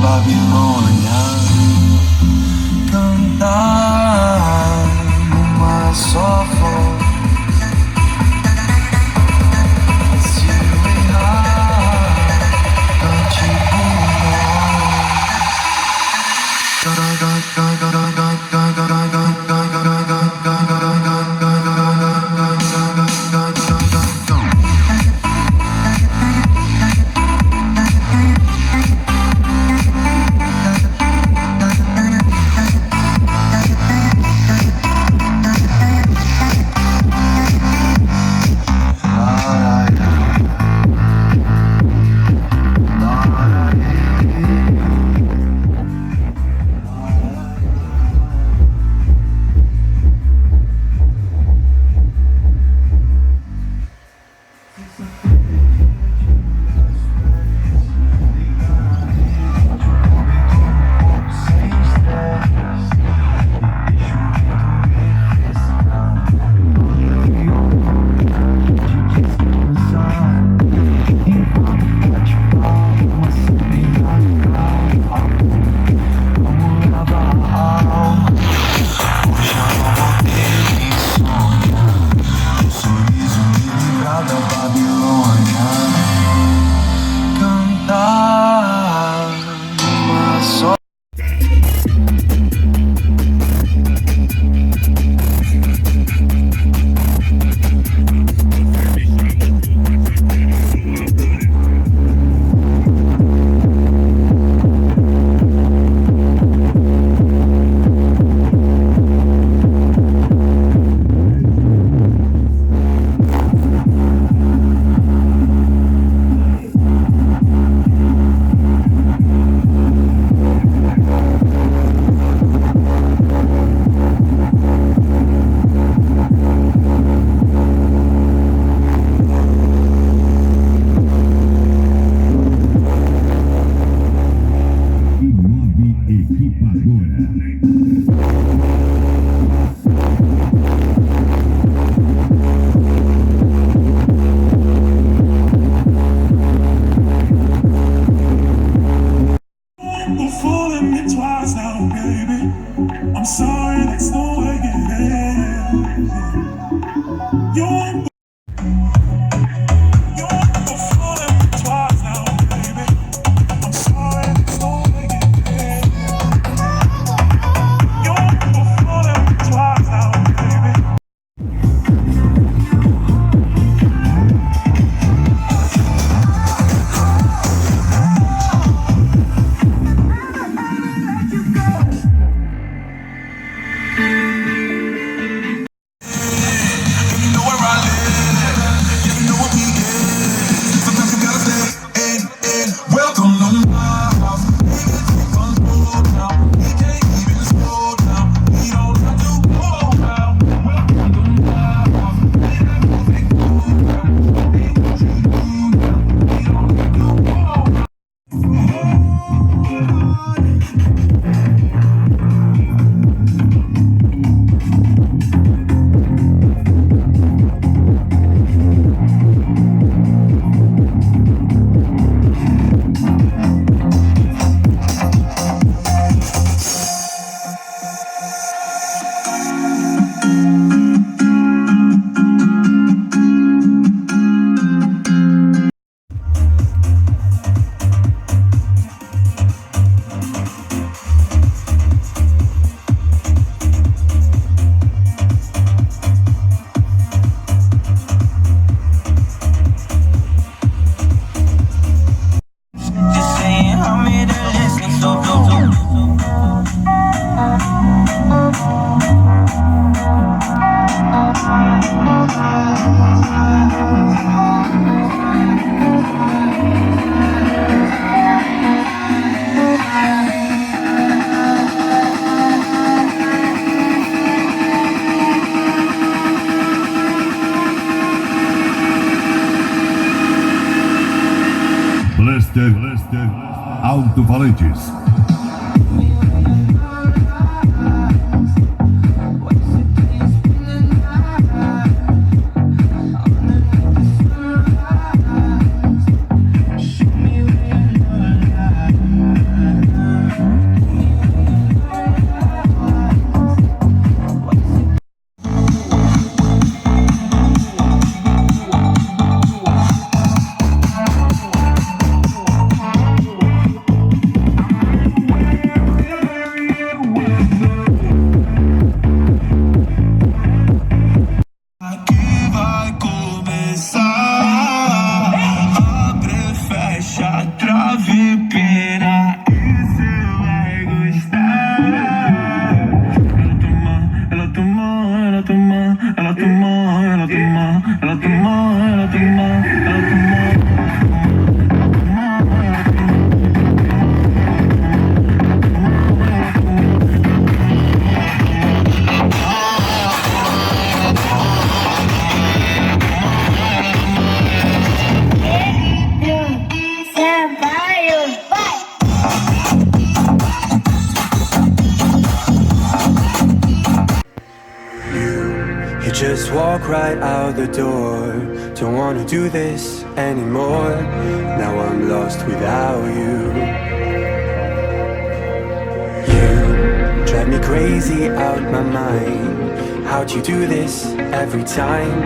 Babilônia, cantar numa só voz. Se eu errar, cante Alto-falantes. walk right out the door. Don't wanna do this anymore. Now I'm lost without you. You drive me crazy out my mind. How'd you do this every time?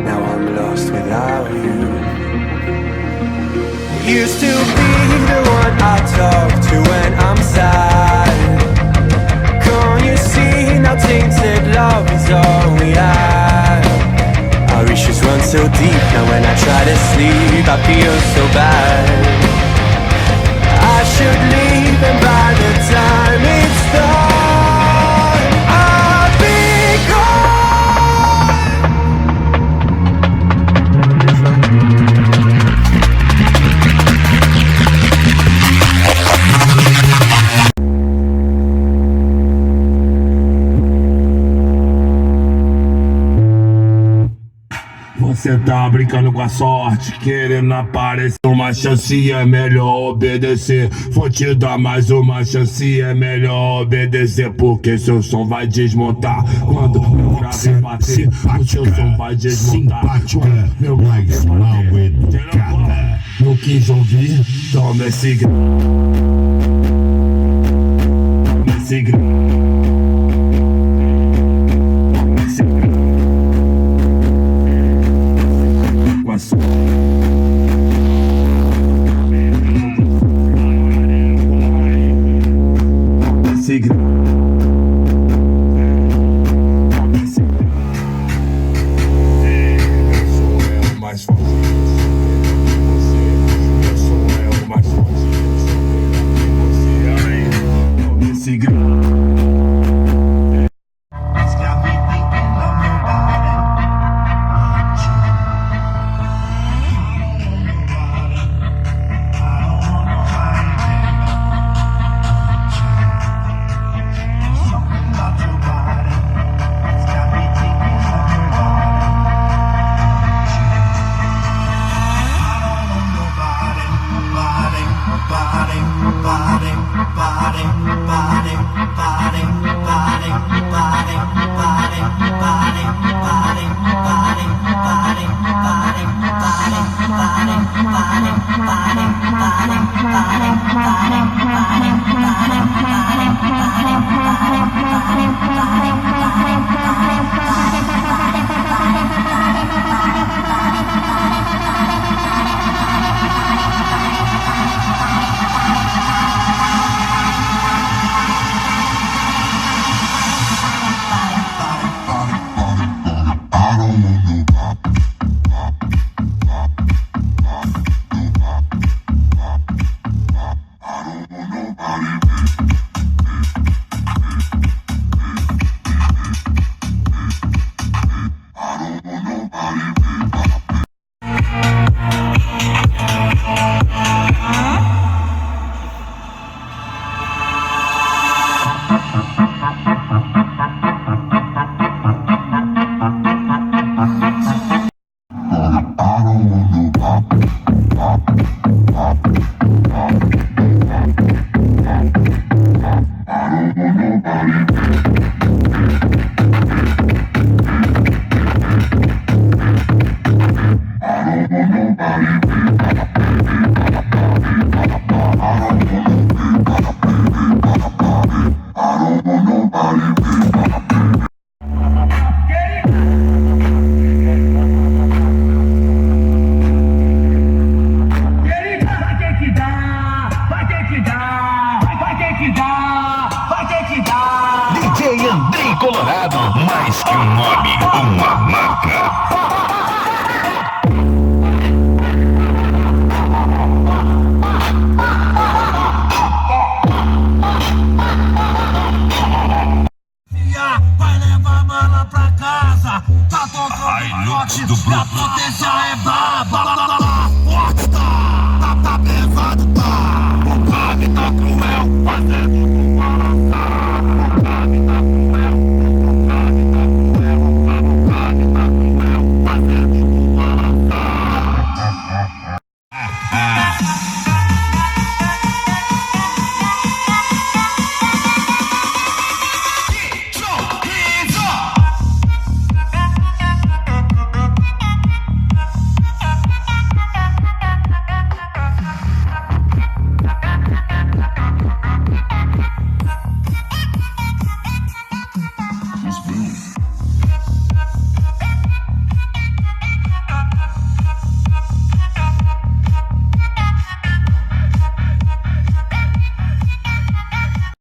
Now I'm lost without you. Used to be the one I talk to when I'm sad. Can't you see now tainted love is all we have? Our issues run so deep, now when I try to sleep I feel so bad. I should leave and by the time it's done I'll be gone. Você tá brincando com a sorte, querendo aparecer. Uma chance é melhor obedecer. Vou te dar mais uma chance, é melhor obedecer. Porque seu som vai desmontar. Quando meu grave bater, o seu som vai desmontar. Quando meu grave bater, não quis ouvir, toma esse grito. Toma esse grito. Mais que um nome,